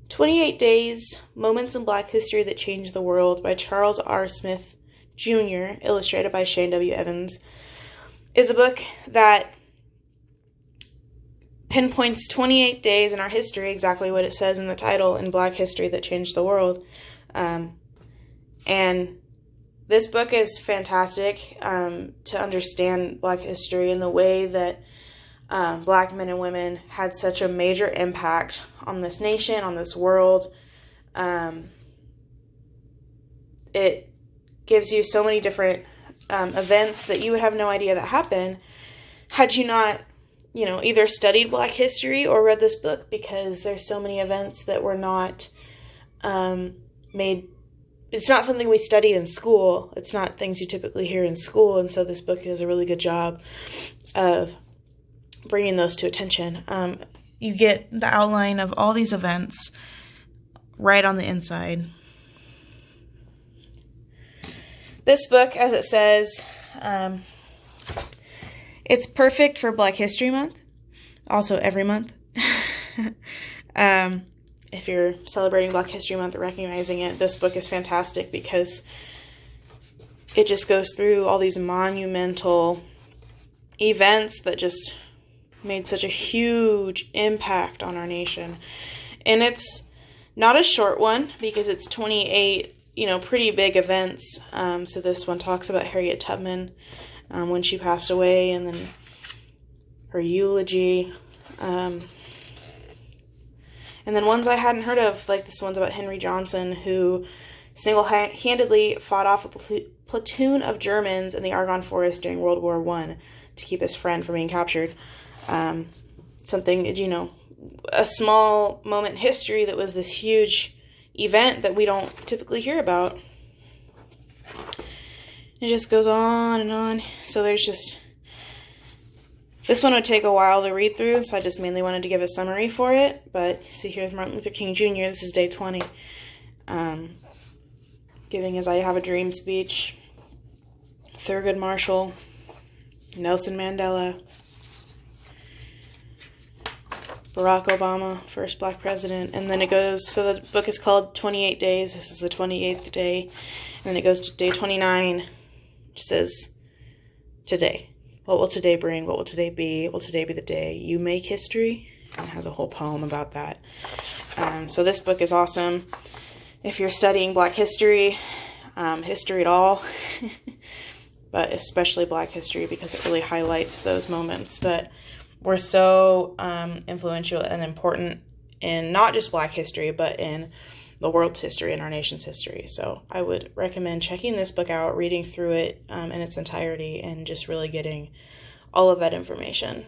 28 Days, Moments in Black History That Changed the World by Charles R. Smith Jr., illustrated by Shane W. Evans, is a book that pinpoints 28 days in our history, exactly what it says in the title, in Black History That Changed the World. And this book is fantastic to understand Black history and the way that Black men and women had such a major impact on this nation, on this world. It gives you so many different events that you would have no idea that happened had you not, either studied Black history or read this book, because there's so many events that were not made. It's not something we study in school. It's not things you typically hear in school, and so this book does a really good job of bringing those to attention. You get the outline of all these events right on the inside. This book, as it says, it's perfect for Black History Month, also every month. If you're celebrating Black History Month or recognizing it, this book is fantastic because it just goes through all these monumental events that just made such a huge impact on our nation. And it's not a short one because it's 28, pretty big events. So this one talks about Harriet Tubman when she passed away, and then her eulogy. And then ones I hadn't heard of, like this one's about Henry Johnson, who single-handedly fought off a platoon of Germans in the Argonne Forest during World War I to keep his friend from being captured. Something, a small moment in history that was this huge event that we don't typically hear about. It just goes on and on. So this one would take a while to read through, so I just mainly wanted to give a summary for it. But see, here's Martin Luther King Jr. This is day 20. Giving his I Have a Dream speech. Thurgood Marshall. Nelson Mandela. Barack Obama, first Black president. And then it goes, so the book is called 28 Days. This is the 28th day. And then it goes to day 29, which says, today. What will today bring? What will today be? Will today be the day you make history? And it has a whole poem about that. So this book is awesome if you're studying Black history, history at all, but especially Black history, because it really highlights those moments that were so influential and important in not just Black history, but in the world's history and our nation's history. So I would recommend checking this book out, reading through it in its entirety, and just really getting all of that information.